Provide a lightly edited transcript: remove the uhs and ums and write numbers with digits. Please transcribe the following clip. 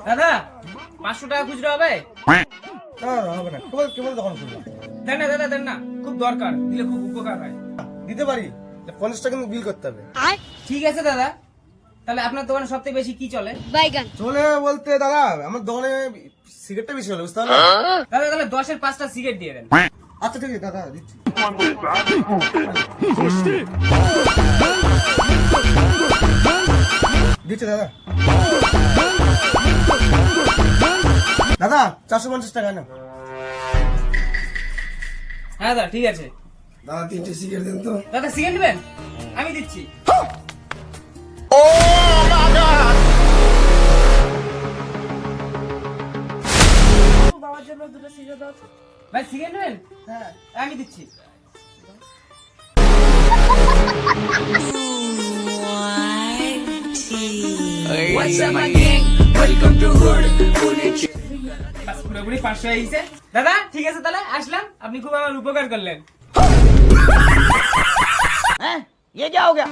দাদা 500 টাকা খুচরো হবে? হবে না, কেবল দোকান খুললাম। দেন না দাদা, দেন না, খুব দরকার, দিলে খুব উপকার হয়। দিতে পারি, 50 টাকা কিন্তু বিল করতে হবে। ঠিক আছে দাদা, তাহলে আপনার দোকানে সবথেকে বেশি কি চলে? বাইগান। চলে বলতে দাদা আমার দোকানে সিগারেটটা বেশি চলে, বুঝতে পারলেন? দাদা তাহলে 10-এর 5টা সিগারেট দিয়ে দেন। আচ্ছা ঠিক আছে দাদা, দিচ্ছি। দিচ্ছি দাদা। দাদা 450 টাকা না। হ্যাঁ দাদা ঠিক আছে। দাদা 3টে সিগারেট দেন তো। দাদা সিগারেট নেবেন? আমি দিচ্ছি। বাবার জন্য দুটো সিগারেট দাও তো। ভাই সিগারেট নেবেন? হ্যাঁ আমি দিচ্ছি। What's up, my gang? Welcome to Hood. বাস পুরোপুরি 500 হয়ে গেছে। দাদা ঠিক আছে, তাহলে আসলাম, আপনি খুব আমার উপকার করলেন। ये क्या हो गया?